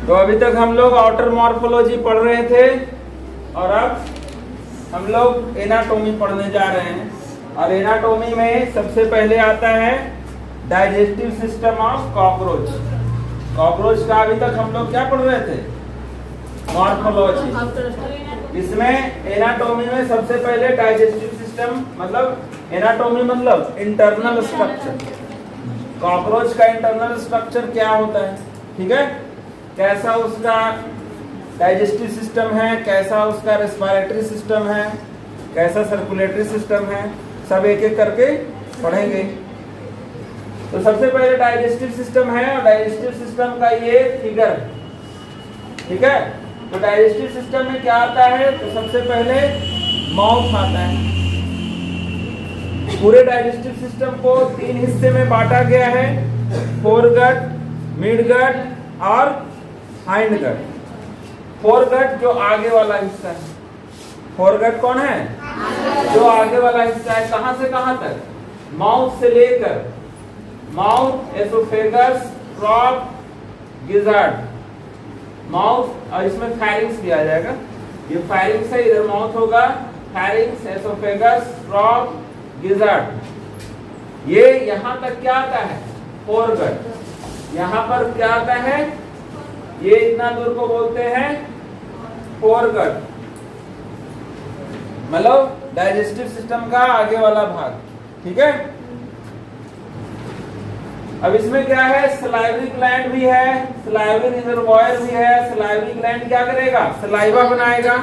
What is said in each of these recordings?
तो अभी तक हम लोग आउटर मॉर्फोलॉजी पढ़ रहे थे और अब हम लोग एनाटोमी पढ़ने जा रहे हैं। और एनाटोमी में सबसे पहले आता है digestive system of cockroach. Cockroach का अभी तक हम लोग क्या पढ़ रहे थे? मॉर्फोलॉजी। इसमें एनाटोमी में सबसे पहले डाइजेस्टिव सिस्टम मतलब एनाटोमी मतलब इंटरनल स्ट्रक्चर। कॉकरोच का इंटरनल स्ट्रक्चर क्या होता है, ठीक है, कैसा उसका डाइजेस्टिव सिस्टम है, कैसा उसका रेस्पिरेटरी सिस्टम है, कैसा सर्कुलेटरी सिस्टम है, सब एक एक करके पढ़ेंगे। तो सबसे पहले डाइजेस्टिव सिस्टम है और डाइजेस्टिव सिस्टम का ये फिगर, ठीक है। तो डाइजेस्टिव सिस्टम में क्या आता है? तो सबसे पहले माउथ आता है। पूरे डाइजेस्टिव सिस्टम को 3 हिस्से में बांटा गया है, फोरगट, मिडगट और हाइंडगट। फोरगट जो आगे वाला हिस्सा है, फोरगट कौन है? जो आगे वाला हिस्सा है। कहां से कहां तक? माउथ से लेकर माउथ, एसोफेगस, ट्रॉप, गिजार्ड, माउथ और इसमें फैरिंग्स भी आ जाएगा। ये फैरिंग्स है, इधर माउथ होगा, फैरिंग्स, एसोफेगस, ट्रॉप, गिजार्ड। ये यहां तक क्या आता है? फोरगट। यहां पर क्या आता है? ये इतना दूर को बोलते हैं फोरगट, मतलब डाइजेस्टिव सिस्टम का आगे वाला भाग, ठीक है। अब इसमें क्या है? सलाइवरी ग्लैंड भी है, सलाइवरी रिजर्वॉयर भी है। सलाइवरी ग्लैंड क्या करेगा? सलाइवा बनाएगा।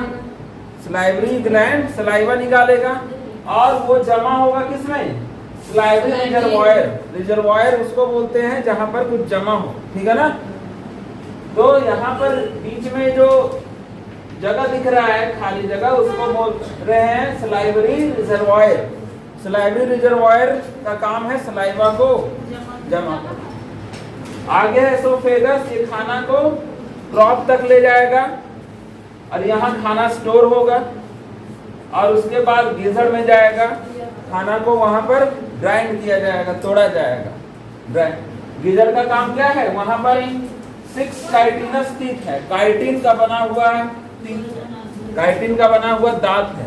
सलाइवरी ग्लैंड सलाइवा निकालेगा और वो जमा होगा किसमें? Salivary reservoir. रिजर्वॉयर उसको बोलते हैं जहां पर कुछ जमा हो, ठीक है ना। तो यहाँ पर बीच में जो जगह दिख रहा है, खाली जगह, उसको बोल रहे हैं सलाइवरी रिजर्वॉयर। सलाइवरी रिजर्वॉयर का काम है सलाइवा को जमा करना। आगे है एसोफेगस, ये खाना को ट्रॉप तक ले जाएगा और यहाँ खाना स्टोर होगा और उसके बाद गिजड़ में जाएगा, खाना को वहां पर ग्राइंड किया जाएगा, तोड़ा जाएगा। गिजड़ का काम क्या है? वहां पर 6 काइटिनस टीथ है, काइटिन का बना हुआ है, काइटिन का बना हुआ दांत है।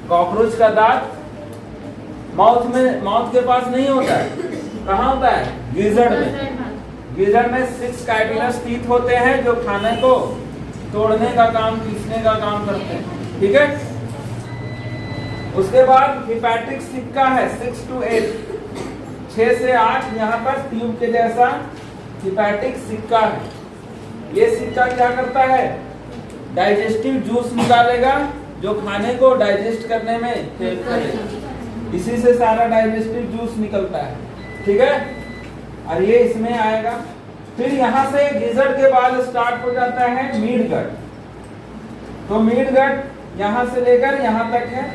कॉकरोच का दांत माउथ के पास नहीं होता है, कहाँ होता है? गिजड़ में। गिजड़ में 6 काइटिनस टीथ होते हैं जो खाने को तोड़ने का काम, पीसने का काम करते हैं, ठीक है। उसके बाद हिपैटिक सिक्का है 6 to 8, 6 से 8 यहाँ पर ट्यूब के जैसा हिपैटिक सिक्का है। ये सिक्का क्या करता है? डाइजेस्टिव जूस निकालेगा जो खाने को डाइजेस्ट करने में हेल्प करेगा। इसी से सारा डाइजेस्टिव जूस निकलता है, ठीक है। और ये इसमें आएगा। फिर यहाँ से गिजड़ के बाद स्टार्ट हो जाता है मिडगट। तो मिडगट यहाँ से लेकर यहाँ तक है।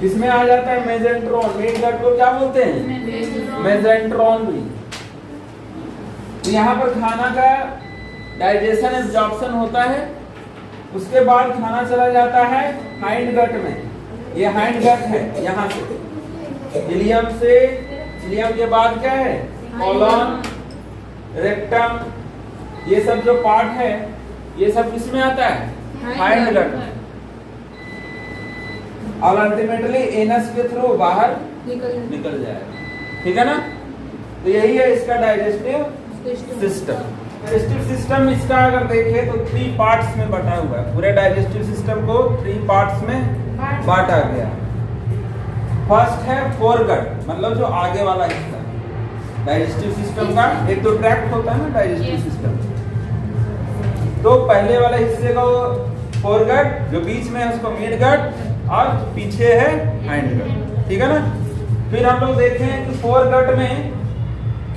इसमें आ जाता है मेजेंट्रॉन। मिडगट को क्या बोलते हैं? मेजेंट्रॉन भी। तो यहाँ पर खाना का डाइजेशन एब्जॉर्प्शन होता है। उसके बाद खाना चला जाता है हाइंडगट में। ये हाइंडगट है, यहाँ से इलियम से, इलियम के बाद क्या है? कोलन, रेक्टम, ये सब जो पार्ट है ये सब किसमें आता है? हाइंडगट में। और अल्टीमेटली एनस के थ्रू बाहर निकल जाएगा, ठीक है ना। तो यही है इसका डाइजेस्टिव सिस्टम। डाइजेस्टिव सिस्टम इसका अगर देखें तो 3 पार्ट्स में बटा हुआ है। पूरे डाइजेस्टिव सिस्टम को 3 पार्ट्स में बांटा गया। फर्स्ट है फोरगट, मतलब जो आगे वाला हिस्सा है डाइजेस्टिव सिस्टम का। एक तो ट्रैक्ट होता है ना डाइजेस्टिव सिस्टम, तो पहले वाले हिस्से को फोरगट, जो बीच में है उसको मिडगट और पीछे है हाइंडगट, ठीक है ना। फिर हम लोग देखें कि फोरगट में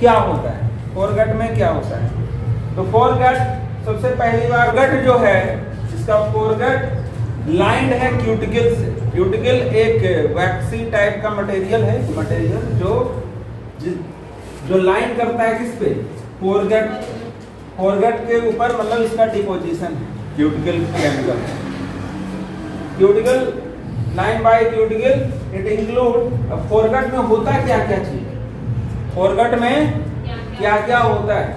क्या होता है। फोरगट में क्या होता है? तो फोरगट सबसे पहली बार गट जो है इसका फोरगट लाइंड है क्यूटिकल से। क्यूटिकल एक वैक्सी टाइप का मटेरियल है, मटेरियल जो लाइन करता है किस पे? फोरगट। फोरगट के ऊपर मतलब इसका डिपोजिशन है cuticle chemical. Cuticle line by cuticle it include. Foregut में होता क्या क्या चीज? फोरगट में क्या क्या होता है?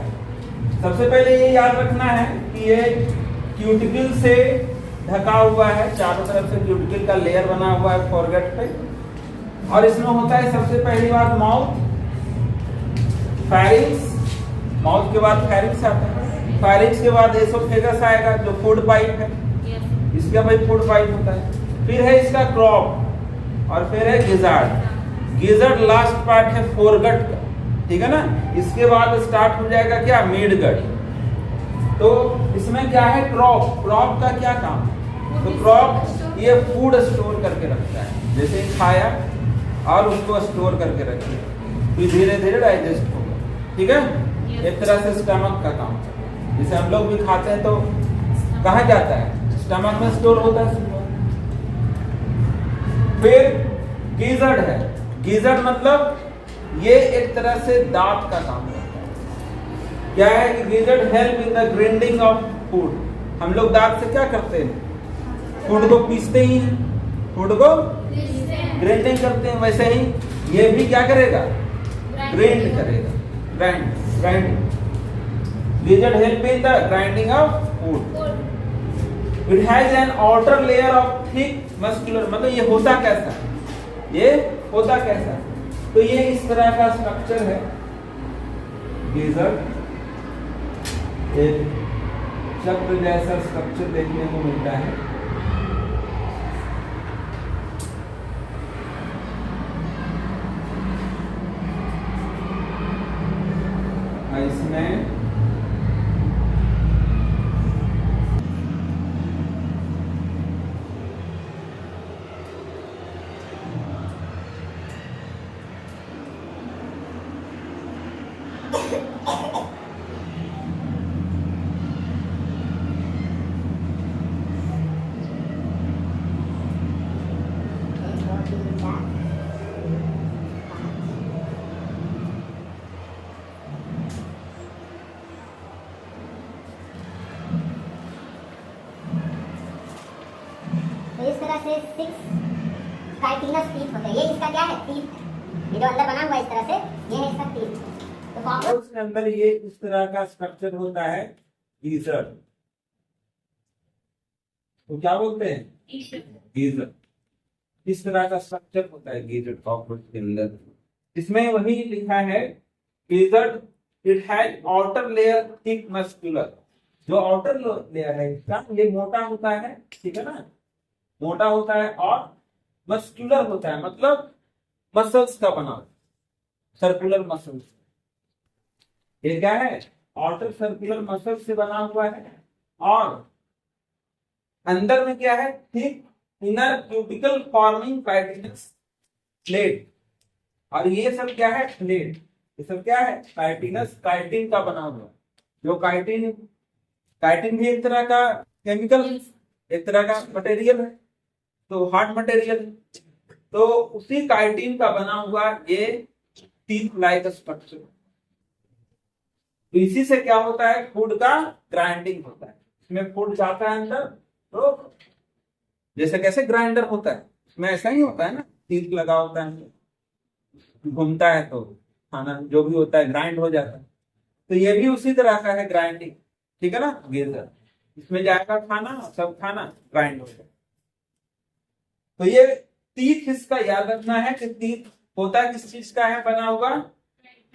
सबसे पहले ये याद रखना है कि ये क्यूटिकल से ढका हुआ है, चारों तरफ से क्यूटिकल का लेयर बना हुआ है फोरगेट पे। और इसमें होता है सबसे पहली बात माउथ, फेरिंक्स, माउथ के बाद फेरिंक्स आता है, फेरिंक्स के बाद एसोफेगस आएगा जो फूड पाइप है, इसका भाई फूड पाइप होता है। फिर है इसका क्रॉप और फिर है गिजार्ड। गिजार्ड लास्ट पार्ट है फोरगट का, ठीक है ना। इसके बाद स्टार्ट हो जाएगा क्या, मिडगट। तो इसमें क्या है क्रॉप, क्रॉप का क्या काम, तो क्रॉप ये फूड स्टोर करके रखता है, जैसे खाया और उसको स्टोर करके रखिए, फिर धीरे धीरे डाइजेस्ट होगा, ठीक है। एक तरह से स्टमक का काम, जैसे हम लोग भी खाते हैं तो कहाँ जाता है, स्टमक में स्टोर होता है। फिर गिजर्ड है, गिजर्ड मतलब ये एक तरह से दांत का काम करता है। क्या है कि gizzard help in the grinding of food. हम लोग दांत से क्या करते हैं, फूड को पीसते ही, फूड को ग्राइंडिंग करते हैं, वैसे ही ये भी क्या करेगा, ग्राइंड करेगा, grind. Gizzard help in the grinding of food. It has an outer layer of thick muscular, मतलब ये होता कैसा है, ये होता कैसा है, तो ये इस तरह का स्ट्रक्चर है gizzard, एक चक्र जैसा स्ट्रक्चर देखने को मिलता है। इसमें तो इस तरह से 6 काइटिनस टीथ होते हैं। ये इसका क्या है, टीथ है, ये जो अंदर बना हुआ है इस तरह से, ये है इसका टीथ। तो कॉकरोच उसके अंदर ये इस तरह का स्ट्रक्चर होता है गीजर, तो क्या बोलते हैं, गीजर। इस तरह का स्ट्रक्चर होता है गीजर कॉकरोच के अंदर। इसमें वही लिखा है geyser it has outer layer thick muscular. जो आउटर लेयर है इसका ये मोटा होता है, ठीक है ना, मोटा होता है और मस्कुलर होता है, मतलब मसल्स का बना, सर्कुलर मसल्स। ये क्या है, आउटर सर्कुलर मसल से बना हुआ है और अंदर में क्या है, thick inner cuticle forming chitinous plate. और ये सब क्या है, प्लेट, ये सब क्या है, काइटिनस, काइटिन का बना हुआ। जो काइटिन, काइटिन भी एक तरह का केमिकल, एक तरह का मटेरियल है, तो हार्ड मटेरियल, तो उसी काइटिन का बना हुआ ये टीथ लाइक स्ट्रक्चर। तो इसी से क्या होता है, फूड का ग्राइंडिंग होता है। इसमें फूड जाता है अंदर, तो जैसे कैसे ग्राइंडर होता है, इसमें ऐसा ही होता है ना, टीथ लगा होता है, घूमता है तो खाना जो भी होता है ग्राइंड हो जाता है। तो ये भी उसी तरह का है ग्राइंडिंग, ठीक है ना, गेजर। इसमें जाएगा खाना, सब खाना ग्राइंड हो जाएगा। तो ये टीथ इसका याद रखना है कि टीथ होता है किस चीज का है बना हुआ,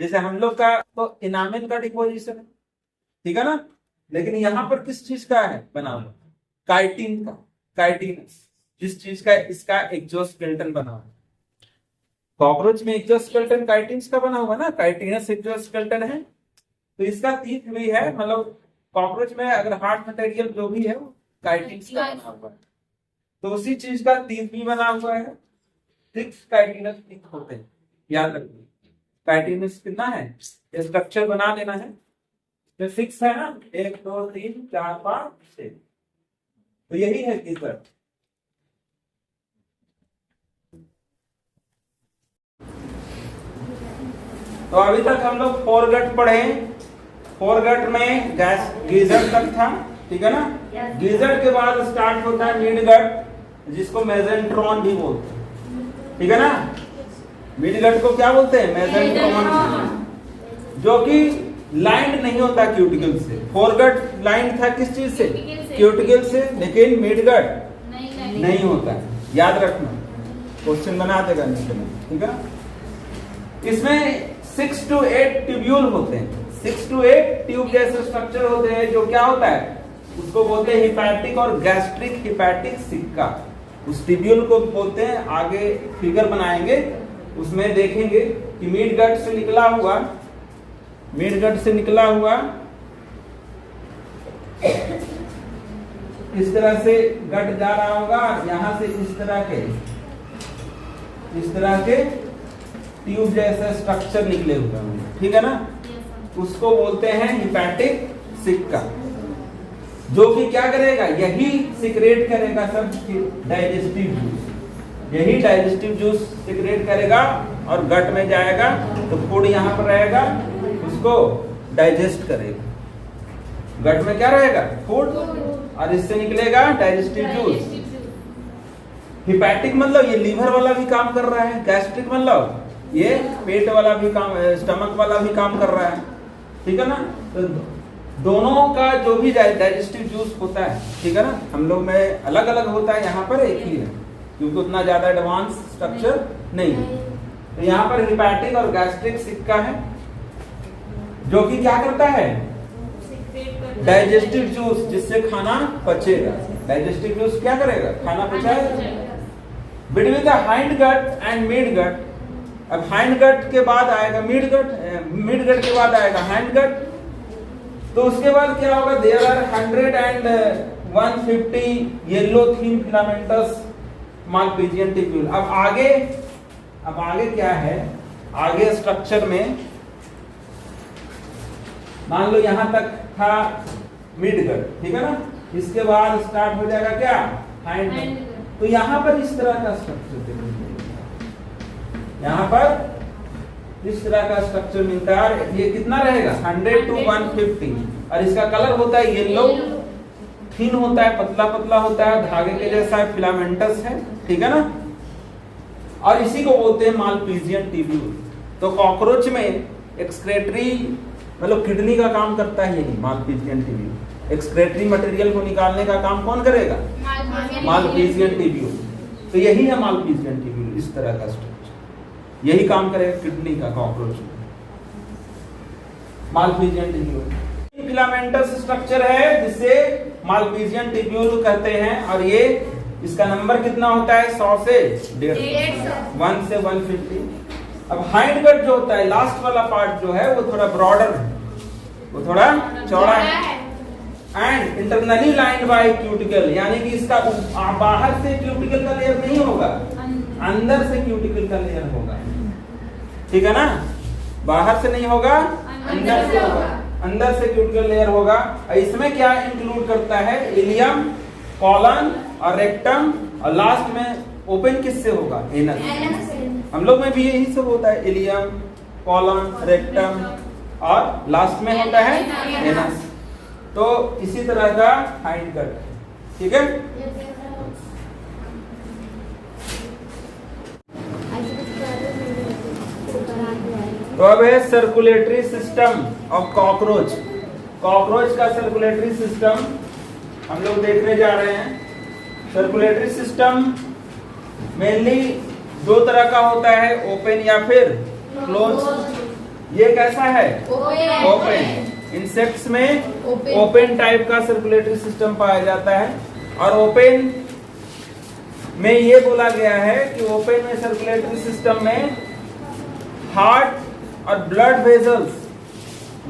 जैसे हम लोग का तो इनामिल का डिपोजिशन है, ठीक है ना, लेकिन यहाँ पर किस चीज का है बना हुआ, काइटिन का, काइटिनस, जिस चीज का इसका एक्सोस्केलेटन बना हुआ। कॉकरोच में एक्सोस्केलेटन काइटिन्स का बना हुआ ना, काइटिनस एक्सोस्केलेटन है, तो इसका टीथ भी है, मतलब कॉकरोच में अगर हार्ड मटेरियल जो भी है वो काइटिन्स का बना हुआ है, तो उसी चीज का टीथ भी बना हुआ है। 6 काइटिनस टीथ होते हैं, याद रखिए। काइटिनस कितना है, ये स्ट्रक्चर बना लेना है, तो 6 है ना, 1 2 3 4 5 6, तो यही है गीजर। तो अभी तक हम लोग फोरगट पढ़े, फोरगट में गैस गीजर तक था, ठीक है ना। गीजर के बाद स्टार्ट होता है मिडगट, जिसको मेसेंट्रॉन भी बोलते हैं, ठीक है ना। मिडगट को क्या बोलते हैं, मेसेंट्रॉन, जो कि लाइंड नहीं होता क्यूटिकल से। फोरगट लाइंड था किस चीज से? क्यूटिकल से। लेकिन मिडगट नहीं होता है, याद रखना, क्वेश्चन बना देगा नीचे में, ठीक है। इसमें 6 to 8 ट्यूब्यूल होते हैं, 6 to 8 ट्यूब जैसे स्ट्रक्चर होते हैं, जो क्या होता है उसको बोलते हैं हिपैटिक और गैस्ट्रिक हिपैटिक सिक्का। उस ट्यूब्यूल को बोलते हैं, आगे फिगर बनाएंगे उसमें देखेंगे कि मिडगट से निकला हुआ इस तरह से गट जा रहा होगा, यहां से इस तरह के ट्यूब जैसा स्ट्रक्चर निकले हुए होंगे, ठीक है ना। उसको बोलते हैं हिपैटिक सिक्का, जो कि क्या करेगा, यही सिक्रेट करेगा सब डाइजेस्टिव जूस, यही डाइजेस्टिव जूस सिक्रेट करेगा और गट में जाएगा, तो फूड यहाँ पर रहेगा, उसको डाइजेस्ट करेगा। गट में क्या रहेगा, फूड, और इससे निकलेगा डाइजेस्टिव जूस। हिपैटिक मतलब ये लीवर वाला भी काम कर रहा है, गैस्ट्रिक मतलब ये पेट वाला भी काम, स्टमक वाला भी काम कर रहा है, ठीक है ना। तो दोनों का जो भी डाइजेस्टिव जूस होता है, ठीक है ना, हम लोग में अलग अलग होता है, यहाँ पर एक ही है क्योंकि उतना ज्यादा एडवांस स्ट्रक्चर नहीं है। तो यहाँ पर हिपैटिक और गैस्ट्रिक सिक्का है, जो कि क्या करता है, डाइजेस्टिव जूस, जिससे खाना पचेगा। डाइजेस्टिव जूस क्या करेगा, खाना पचाएगा। Between the hind gut and mid gut, अब हाइंड गट के बाद आएगा मिड गट के बाद आएगा हाइंड गट, तो उसके बाद क्या होगा, there are 100 and 150 yellow thin filamentous Malpighian tubule. अब आगे क्या है, आगे स्ट्रक्चर में मान लो यहां तक था मिड गट, ठीक है ना, इसके बाद स्टार्ट हो जाएगा क्या, हाइंड गट। तो यहां पर इस तरह का स्ट्रक्चर देखिए, यहां पर इस तरह का स्ट्रक्चर मिलता है। ये कितना रहेगा, 100 to 150, और इसका कलर होता है येलो, थिन होता है, पतला पतला होता है, धागे के जैसा फिलामेंटस है, ठीक है ना, और इसी को बोलते हैं मालपीजियन ट्यूब्यूल। तो कॉकरोच में एक्सक्रेटरी मतलब किडनी का काम करता है यही मालपीजियन ट्यूब्यूल। एक्सक्रेटरी मटेरियल को निकालने का काम कौन करेगा, मालपीजियन ट्यूब्यूल। तो यही है मालपीजियन ट्यूब्यूल, इस तरह का स्ट्रक्चर, यही काम करेगा किडनी का कॉकरोच में, मालपीजियन ट्यूब्यूल। फिलामेंटस स्ट्रक्चर है जिसे मालपीजियन ट्यूब्यूल कहते हैं, और ये इसका नंबर कितना होता है, 100 से 150, 1 से 150। अब हाइंड गट जो होता है, लास्ट वाला पार्ट जो है, वो थोड़ा ब्रॉडर है, वो थोड़ा चौड़ा है, and internally lined by cuticle, यानी कि इसका बाहर से क्यूटिकल का लेयर नहीं होगा, अंदर से क्यूटिकल का लेयर होगा, ठीक है ना, बाहर से नहीं होगा, अंदर से होगा, अंदर से क्यूटिकल लेयर होगा। इसमें क्या इंक्लूड करता है, इलियम, कॉलन और रेक्टम, और लास्ट में ओपन किससे होगा, एनस। हम लोग में भी यही सब होता है, इलियम, कॉलन, रेक्टम, और लास्ट में होता है एनस। तो इसी तरह का हाइंड गट, ठीक है। तो अब है circulatory system of cockroach. Cockroach का सर्कुलेटरी सिस्टम हम लोग देखने जा रहे हैं। सर्कुलेटरी सिस्टम मेनली दो तरह का होता है, ओपन या फिर क्लोज। ये कैसा है, ओपन। इंसेक्ट्स में ओपन टाइप का सर्कुलेटरी सिस्टम पाया जाता है, और ओपन में ये बोला गया है कि ओपन में सर्कुलेटरी सिस्टम में हार्ट और ब्लड वेजल्स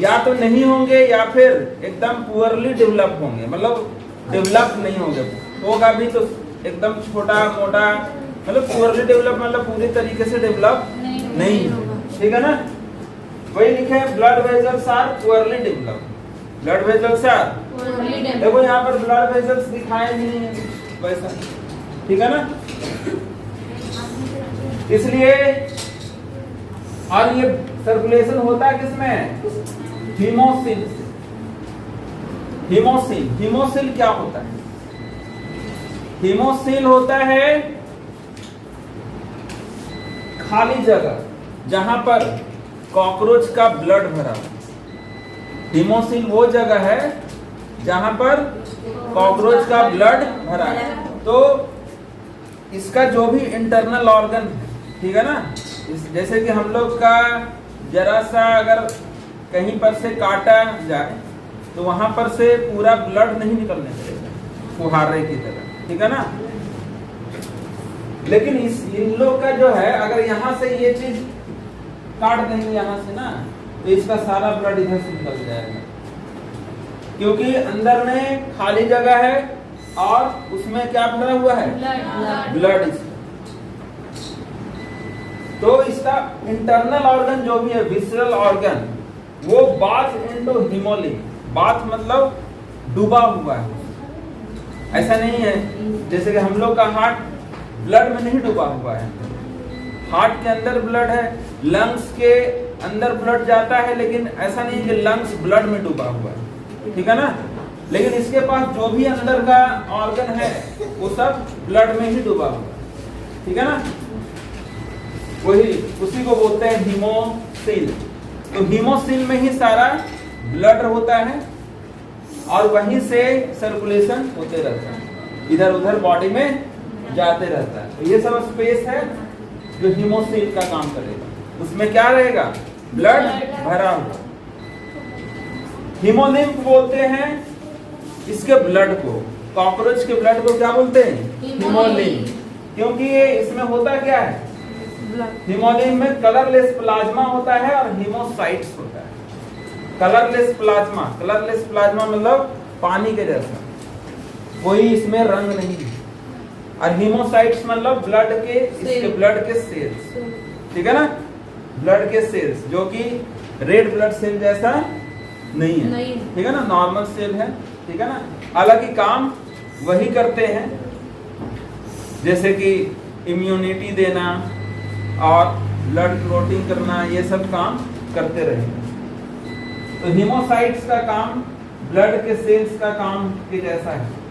या तो नहीं होंगे या फिर एकदम पुअरली डेवलप होंगे, मतलब डेवलप नहीं होंगे, होगा भी तो एकदम छोटा मोटा, मतलब पुअरली डेवलप मतलब पूरी तरीके से डेवलप नहीं, ठीक है ना। वही लिखे है, blood vessels are poorly develop, blood vessels are, देखो यहाँ पर ब्लड वेजल्स दिखाए नहीं है वैसा, ठीक है ना। इसलिए, और ये सर्कुलेशन होता है किसमें, हीमोसिल। हीमोसिल क्या होता है, हीमोसिल होता है खाली जगह जहां पर कॉकरोच का ब्लड भरा हो, हीमोसिल वो जगह है जहां पर कॉकरोच का ब्लड भरा है। तो इसका जो भी इंटरनल ऑर्गन है, ठीक है ना, जैसे कि हम लोग का जरा सा अगर कहीं पर से काटा जाए तो वहां पर से पूरा ब्लड नहीं निकलने देगा फुहारे की तरह, ठीक है ना। लेकिन इन लोग का जो है, अगर यहाँ से ये चीज काट देंगे यहाँ से ना, तो इसका सारा ब्लड इधर से निकल जाएगा, क्योंकि अंदर में खाली जगह है और उसमें क्या भरा हुआ है, ब्लड। तो इसका इंटरनल ऑर्गन जो भी है, विसरल ऑर्गन, वो बाथ इनटू हीमोलिन। बाथ मतलब डूबा हुआ है, ऐसा नहीं है जैसे कि हम लोग का हार्ट ब्लड में नहीं डूबा हुआ है। हार्ट के अंदर ब्लड है, लंग्स के अंदर ब्लड जाता है, लेकिन ऐसा नहीं कि लंग्स ब्लड में डूबा हुआ है, ठीक है ना। लेकिन इसके पास जो भी अंदर का ऑर्गन है वो सब ब्लड में ही डूबा हुआ है, ठीक है ना। वही उसी को बोलते हैं हीमोसिल। तो हीमोसिल में ही सारा ब्लड होता है और वहीं से सर्कुलेशन होते रहता है, इधर उधर बॉडी में जाते रहता है। तो ये सब स्पेस है जो हीमोसिल का काम करेगा। उसमें क्या रहेगा, ब्लड भरा हुआ। हीमोलिम्फ बोलते हैं इसके ब्लड को, कॉकरोच के ब्लड को क्या बोलते हैं, हीमोलिम्फ। क्योंकि ये इसमें होता क्या है, हीमोलिम्फ में कलरलेस प्लाज्मा होता है और हीमोसाइट्स होता है। कलरलेस प्लाज्मा मतलब पानी के जैसा, कोई इसमें रंग नहीं है। और हीमोसाइट्स मतलब ब्लड के, इसके ब्लड के सेल्स, ठीक है ना, ब्लड के सेल्स, जो कि रेड ब्लड सेल जैसा नहीं है, ठीक है ना, नॉर्मल सेल है, ठीक है ना। हालांकि काम वही करते हैं, जैसे कि इम्यूनिटी देना और ब्लड क्लॉटिंग करना, ये सब काम करते रहेंगे। तो हीमोसाइट्स का काम ब्लड के सेल्स का काम के जैसा है।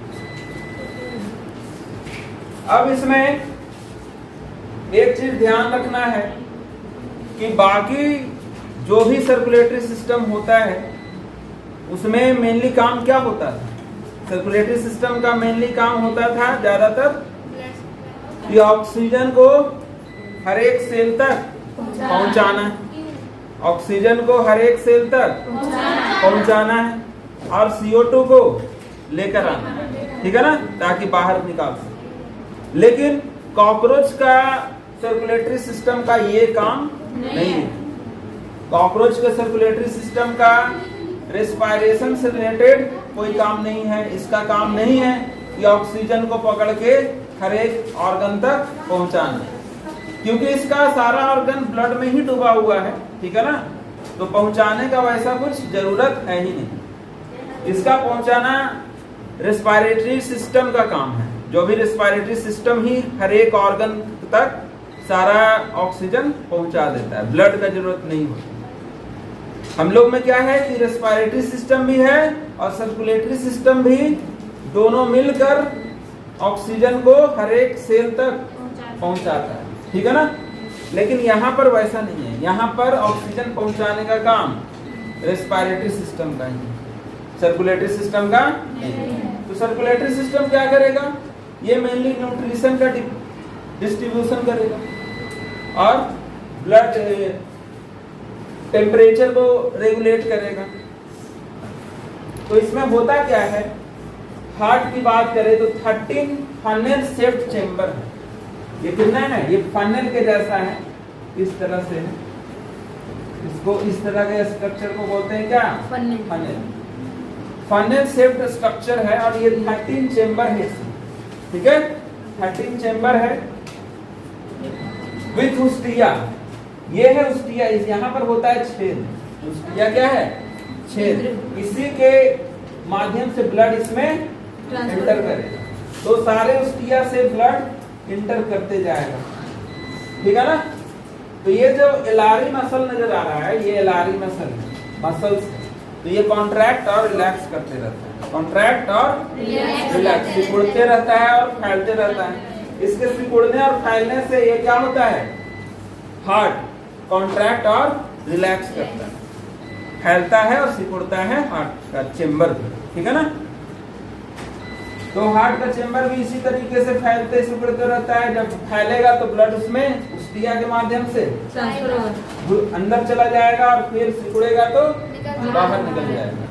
अब इसमें एक चीज ध्यान रखना है कि बाकी जो भी सर्कुलेटरी सिस्टम होता है उसमें मेनली काम क्या होता था, सर्कुलेटरी सिस्टम का मेनली काम होता था ज्यादातर कि ऑक्सीजन को हर एक सेल तक पहुंचाना है, ऑक्सीजन को हर एक सेल तक पहुंचाना है और CO2 को लेकर आना है, ठीक है ना, ताकि बाहर निकाल सके। लेकिन कॉकरोच का सर्कुलेटरी सिस्टम का ये काम नहीं है। कॉकरोच के सर्कुलेटरी सिस्टम का रेस्पिरेशन से रिलेटेड कोई काम नहीं है। इसका काम नहीं है कि ऑक्सीजन को पकड़ के हर एक ऑर्गन तक पहुंचाना, क्योंकि इसका सारा ऑर्गन ब्लड में ही डूबा हुआ है, ठीक है ना। तो पहुंचाने का वैसा कुछ जरूरत है ही नहीं। इसका पहुंचाना रेस्पिरेटरी सिस्टम का काम है। जो भी रेस्पिरेटरी सिस्टम ही हर एक ऑर्गन तक सारा ऑक्सीजन पहुंचा देता है, ब्लड का जरूरत नहीं होता। हम लोग में क्या है कि रेस्पिरेटरी सिस्टम भी है और सर्कुलेटरी सिस्टम भी, दोनों मिलकर ऑक्सीजन को हर एक सेल तक पहुंचाता है, ठीक है ना। लेकिन यहाँ पर वैसा नहीं है, यहाँ पर ऑक्सीजन पहुंचाने का काम रेस्पिरेटरी सिस्टम का ही, सर्कुलेटरी सिस्टम का नहीं। तो सर्कुलेटरी सिस्टम क्या करेगा, ये मेनली न्यूट्रिशन का डिस्ट्रीब्यूशन करेगा और ब्लड टेम्परेचर को रेगुलेट करेगा। तो इसमें होता क्या है, हार्ट की बात करें तो 13 फनेल शेप्ड चेंबर है। ये कितना है, ये फनेल के जैसा है, इस तरह से है। इसको इस तरह के स्ट्रक्चर को बोलते हैं क्या, फनेल। फनेल शेप्ड स्ट्रक्चर है और ये 13 चेंबर है, ठीक है, 13 चेंबर है विथ उस्टिया। ये है उस्टिया, इस यहाँ पर होता है छेद। उस्टिया क्या है, छेद। इसी के माध्यम से ब्लड इसमें एंटर करेगा। तो सारे उस्टिया से ब्लड एंटर करते जाएगा, ठीक है ना। तो ये जो एलारी मसल नजर आ रहा है, ये एलारी मसल्स, तो ये कॉन्ट्रैक्ट और रिलैक्स करते रहता है, कॉन्ट्रैक्ट और रिलैक्स, सिकुड़ते रहता है और फैलते रहता है। इसके सिकुड़ने और फैलने से ये क्या होता है, हार्ट कॉन्ट्रैक्ट और रिलैक्स करता है। फैलता है और सिकुड़ता है हार्ट का चेम्बर, ठीक है ना। तो हार्ट का चेम्बर भी इसी तरीके से फैलते सिकुड़ते रहता है। जब फैलेगा तो ब्लड उसमें उष्टिया के माध्यम से अंदर चला जाएगा और फिर सिकुड़ेगा तो बाहर निकल जाएगा।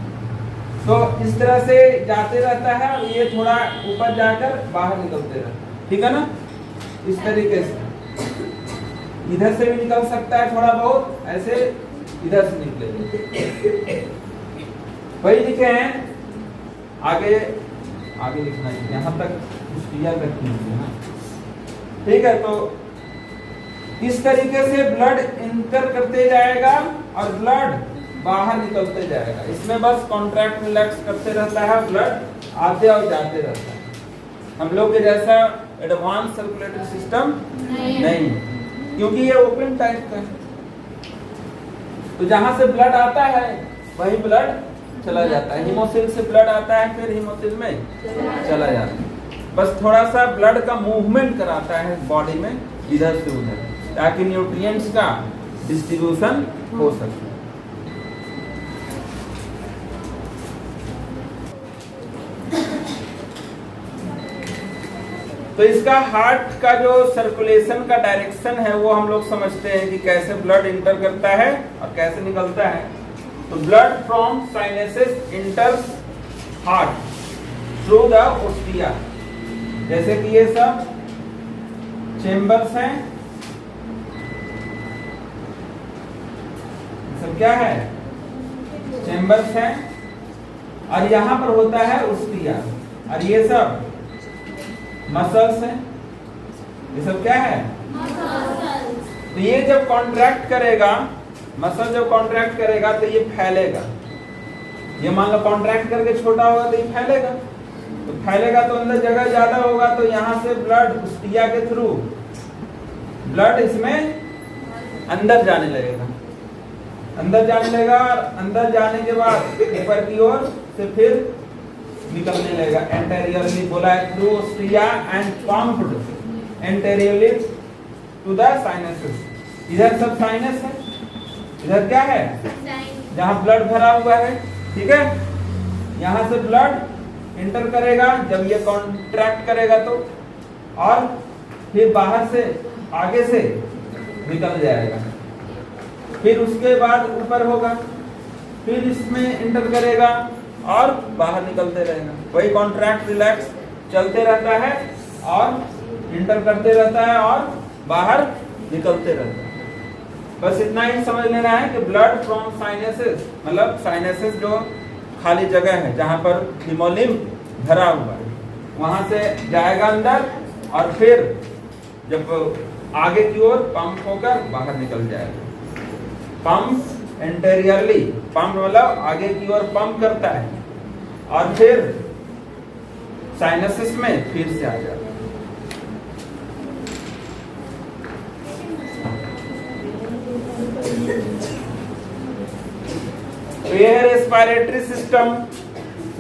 तो इस तरह से जाते रहता है और ये थोड़ा ऊपर जाकर बाहर निकलते रहता है, ठीक है ना। इस तरीके से इधर से भी निकल सकता है थोड़ा बहुत, ऐसे इधर से निकलेगा। वही लिखे हैं आगे, आगे लिखना है यहाँ तक क्लियर रखनी है, ठीक है। तो इस तरीके से ब्लड इंटर करते जाएगा और ब्लड बाहर निकलते जाएगा। इसमें बस कॉन्ट्रैक्ट रिलैक्स करते रहता है, ब्लड आते और जाते रहता है। हम लोग के जैसा एडवांस सर्कुलेटरी सिस्टम नहीं, क्योंकि ये ओपन टाइप का है। तो जहां से ब्लड आता है वही ब्लड चला जाता है। हीमोसिल से ब्लड आता है, फिर हीमोसिल में चला जाता है। बस थोड़ा सा ब्लड का मूवमेंट कराता है बॉडी में इधर से उधर, ताकि न्यूट्रिएंट्स का डिस्ट्रीब्यूशन हो सके। तो इसका हार्ट का जो सर्कुलेशन का डायरेक्शन है वो हम लोग समझते हैं कि कैसे ब्लड इंटर करता है और कैसे निकलता है। तो blood from sinuses इंटर्स heart through the ostia. जैसे कि ये सब चेम्बर्स हैं, सब क्या है, चेम्बर्स हैं, और यहां पर होता है ओस्टिया, और ये सब मसल्स हैं। ये सब क्या है, तो ये जब कॉन्ट्रैक्ट करेगा, मसल जब कॉन्ट्रैक्ट करेगा तो ये फैलेगा। ये मान लो कॉन्ट्रैक्ट करके छोटा होगा तो ये फैलेगा, तो फैलेगा तो अंदर जगह ज्यादा होगा, तो यहाँ से ब्लड ओस्टिया के थ्रू ब्लड इसमें अंदर जाने लगेगा, अंदर जाने लगेगा, और अंदर जाने के बाद ऊपर की ओर से फिर निकलने लगेगा। एंटेरियरली बोला है through ostia and pumped anteriorly to the sinuses. इधर सब साइनस है, इधर क्या है, जहां ब्लड भरा हुआ है, ठीक है। यहां से ब्लड इंटर करेगा जब ये कॉन्ट्रैक्ट करेगा तो, और फिर बाहर से आगे से निकल जाएगा। फिर उसके बाद ऊपर होगा, फिर इसमें इंटर करेगा और बाहर निकलते रहेगा। वही कॉन्ट्रैक्ट रिलैक्स चलते रहता है और इंटर करते रहता है और बाहर निकलते रहता है। बस इतना ही समझ लेना है कि ब्लड फ्रॉम साइनसेस, मतलब साइनसेस जो खाली जगह है जहां पर हीमोलिम्फ भरा हुआ है, वहां से जाएगा अंदर और फिर जब आगे की ओर पंप होकर बाहर निकल जाएगा। पंप एंटेरियरली, पंप मतलब आगे की ओर पंप करता है और फिर साइनसेस में फिर से आ जाता है। तो ये है respiratory system.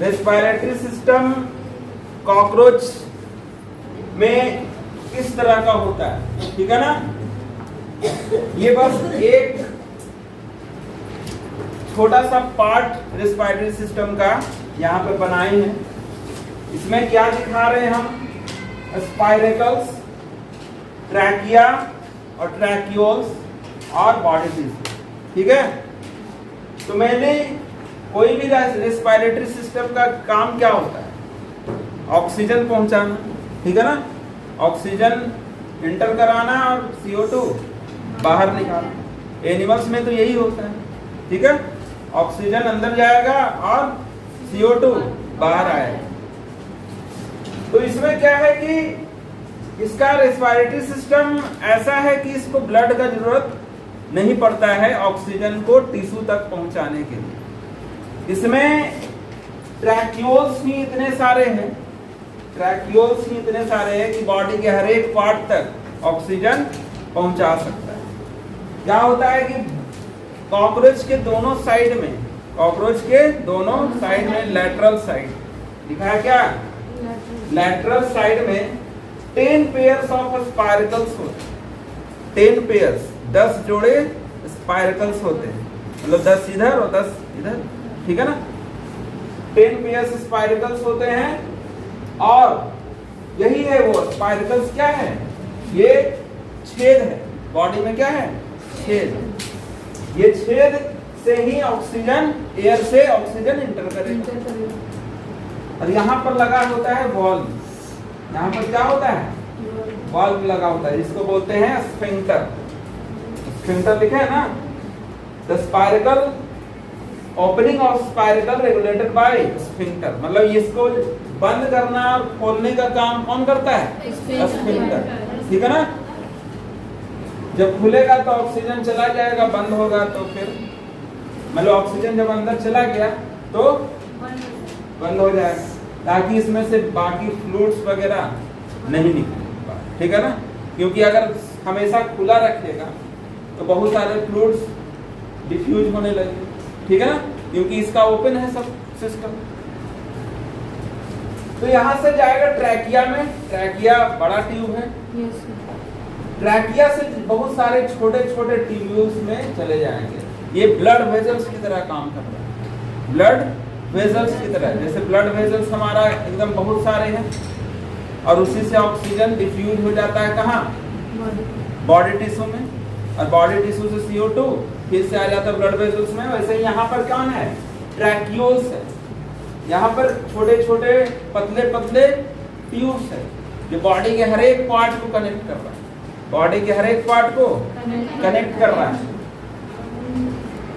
Respiratory system cockroach में किस तरह का होता है, ठीक है ना। ये बस एक छोटा सा पार्ट रेस्पिरेटरी सिस्टम का यहाँ पे बनाए हैं। इसमें क्या दिखा रहे हैं हम, स्पाइरेकल्स, ट्रैकिया और ट्रैक्यूल्स और बॉडी टिश्यू, ठीक है। तो मैंने कोई भी रेस्पिरेटरी सिस्टम का काम क्या होता है, ऑक्सीजन पहुंचाना, ठीक है ना। ऑक्सीजन इंटर कराना और CO2 बाहर निकालना। एनिमल्स में तो यही होता है, ठीक है। ऑक्सीजन अंदर जाएगा और CO2 बाहर आएगा। तो इसमें क्या है कि इसका रेस्पिरेटरी सिस्टम ऐसा है कि इसको ब्लड का जरूरत नहीं पड़ता है ऑक्सीजन को टिश्यू तक पहुंचाने के लिए। इसमें ट्रैक्यूल्स ही इतने सारे हैं, ट्रैक्यूल्स ही इतने सारे हैं कि बॉडी के हर एक पार्ट तक ऑक्सीजन पहुंचा सकता है। क्या होता है कि कॉकरोच के दोनों साइड में, कॉकरोच के दोनों साइड में, लेटरल साइड दिखाया क्या, लेटरल साइड में 10 पेयर्स ऑफ स्पाइरकल्स होते हैं। 10 पेयर्स, 10 जोड़े स्पाइरकल्स होते हैं, मतलब 10 इधर और 10 इधर, ठीक है ना। 10 पेयर्स स्पाइरकल्स होते हैं और यही है वो स्पाइरकल्स क्या है, ये छेद है बॉडी में, क्या है छेद। ये छेद से ही ऑक्सीजन, एयर से ऑक्सीजन इंटर करेगा। और यहाँ पर लगा होता है वॉल्व, यहाँ पर क्या होता है वॉल्व लगा होता है, जिसको बोलते हैं स्फिंक्टर। स्फिंक्टर लिखे है ना, the spiracle opening of spiracle regulated by sphincter, मतलब इसको बंद करना और खोलने का काम कौन करता है, स्फिंक्टर, ठीक है ना। जब खुलेगा तो ऑक्सीजन चला जाएगा, बंद होगा तो फिर मतलब ऑक्सीजन जब अंदर चला गया तो बंद हो जाएगा, ताकि इसमें से बाकी फ्लूइड्स वगैरह नहीं निकले, ठीक है ना। क्योंकि अगर हमेशा खुला रखेगा तो बहुत सारे फ्लूइड्स डिफ्यूज होने लगे, ठीक है ना, क्योंकि इसका ओपन है सब सिस्टम। तो यहां से जाएगा ट्रैकिया में, ट्रैकिया बड़ा ट्यूब है, ट्रैकिया से बहुत सारे छोटे छोटे ट्यूब्यूल्स में चले जाएंगे। ये ब्लड वेजल्स की तरह काम कर रहा है, ब्लड वेजल्स की तरह, जैसे ब्लड वेजल्स हमारा एकदम बहुत सारे हैं और उसी से ऑक्सीजन डिफ्यूज हो जाता है कहाँ, बॉडी टिश्यू में, और बॉडी टिश्यू से CO2 फिर से आ जाता है ब्लड वेजल्स में। वैसे ही यहाँ पर कौन है, ट्रैक्यूल्स है, यहाँ पर छोटे छोटे पतले पतले ट्यूब्स है जो बॉडी के हर एक पार्ट को कनेक्ट कर रहा है, बॉडी के हर एक पार्ट को कनेक्ट कर रहा है।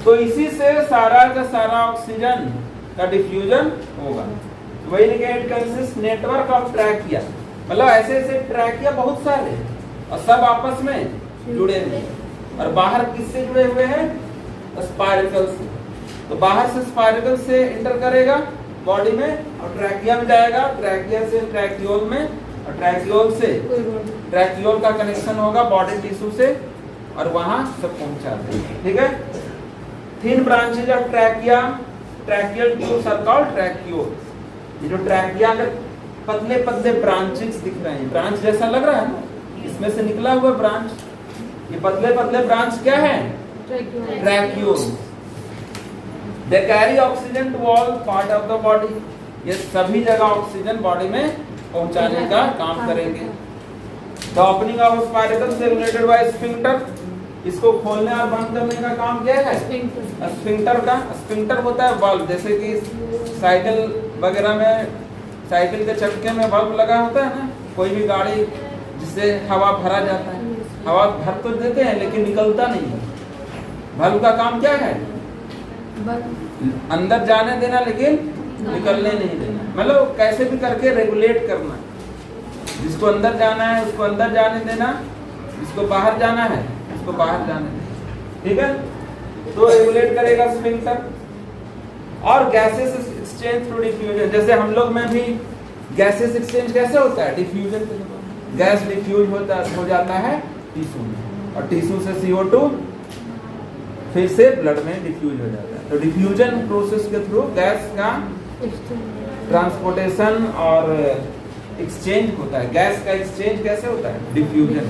तो इसी से सारा का सारा ऑक्सीजन का डिफ्यूजन होगा। वही लिखे it consist network of trachea, मतलब ऐसे ऐसे ट्रैकिया बहुत सारे और सब आपस में जुड़े हुए, और बाहर किससे जुड़े हुए हैं, स्पाइरकल से। तो बाहर से स्पाइरकल से इंटर करेगा बॉडी में और ट्रैकिया में जाएगा, ट्रैकिया से ट्रैक्यूल में, और ट्रैक्यूल से ट्रैक्यूल का कनेक्शन होगा बॉडी टिश्यू से और वहां सब पहुंचा देगा, ठीक है। Thin branches of trachea, tracheal tubes are called tracheole. ये जो ट्रैकिया के पतले पतले ब्रांचेस दिख रहे हैं, ब्रांच जैसा लग रहा है ना, इसमें से निकला हुआ ब्रांच, ये पतले पतले ब्रांच क्या है, tracheole. They carry oxygen to all part of the body, ये सभी जगह ऑक्सीजन बॉडी में पहुंचाने का काम करेंगे। The opening of spiracle regulated by sphincter, इसको खोलने और बंद करने का काम क्या है, स्फिंक्टर का। स्फिंक्टर होता है वाल्व, जैसे कि साइकिल वगैरह में, साइकिल के चक्के में वाल्व लगा होता है ना, कोई भी गाड़ी जिससे हवा भरा जाता है, हवा भर तो देते हैं लेकिन निकलता नहीं है। वाल्व का काम क्या है, अंदर जाने देना लेकिन निकलने नहीं देना, मतलब कैसे भी करके रेगुलेट करना, जिसको अंदर जाना है उसको अंदर जाने देना, जिसको बाहर जाना है उसको बाहर जाने देना, ठीक है। तो रेगुलेट करेगा स्फिंक्टर। और गैसेस एक्सचेंज थ्रू डिफ्यूजन, जैसे हम लोग में भी गैसेस एक्सचेंज कैसे होता है, डिफ्यूजन, गैस डिफ्यूज हो जाता है टिश्यू में, और टिश्यू से CO2 फिर से ब्लड में डिफ्यूज हो जाता है। तो डिफ्यूजन प्रोसेस के थ्रू गैस का ट्रांसपोर्टेशन और एक्सचेंज होता है। गैस का एक्सचेंज कैसे होता है, डिफ्यूजन।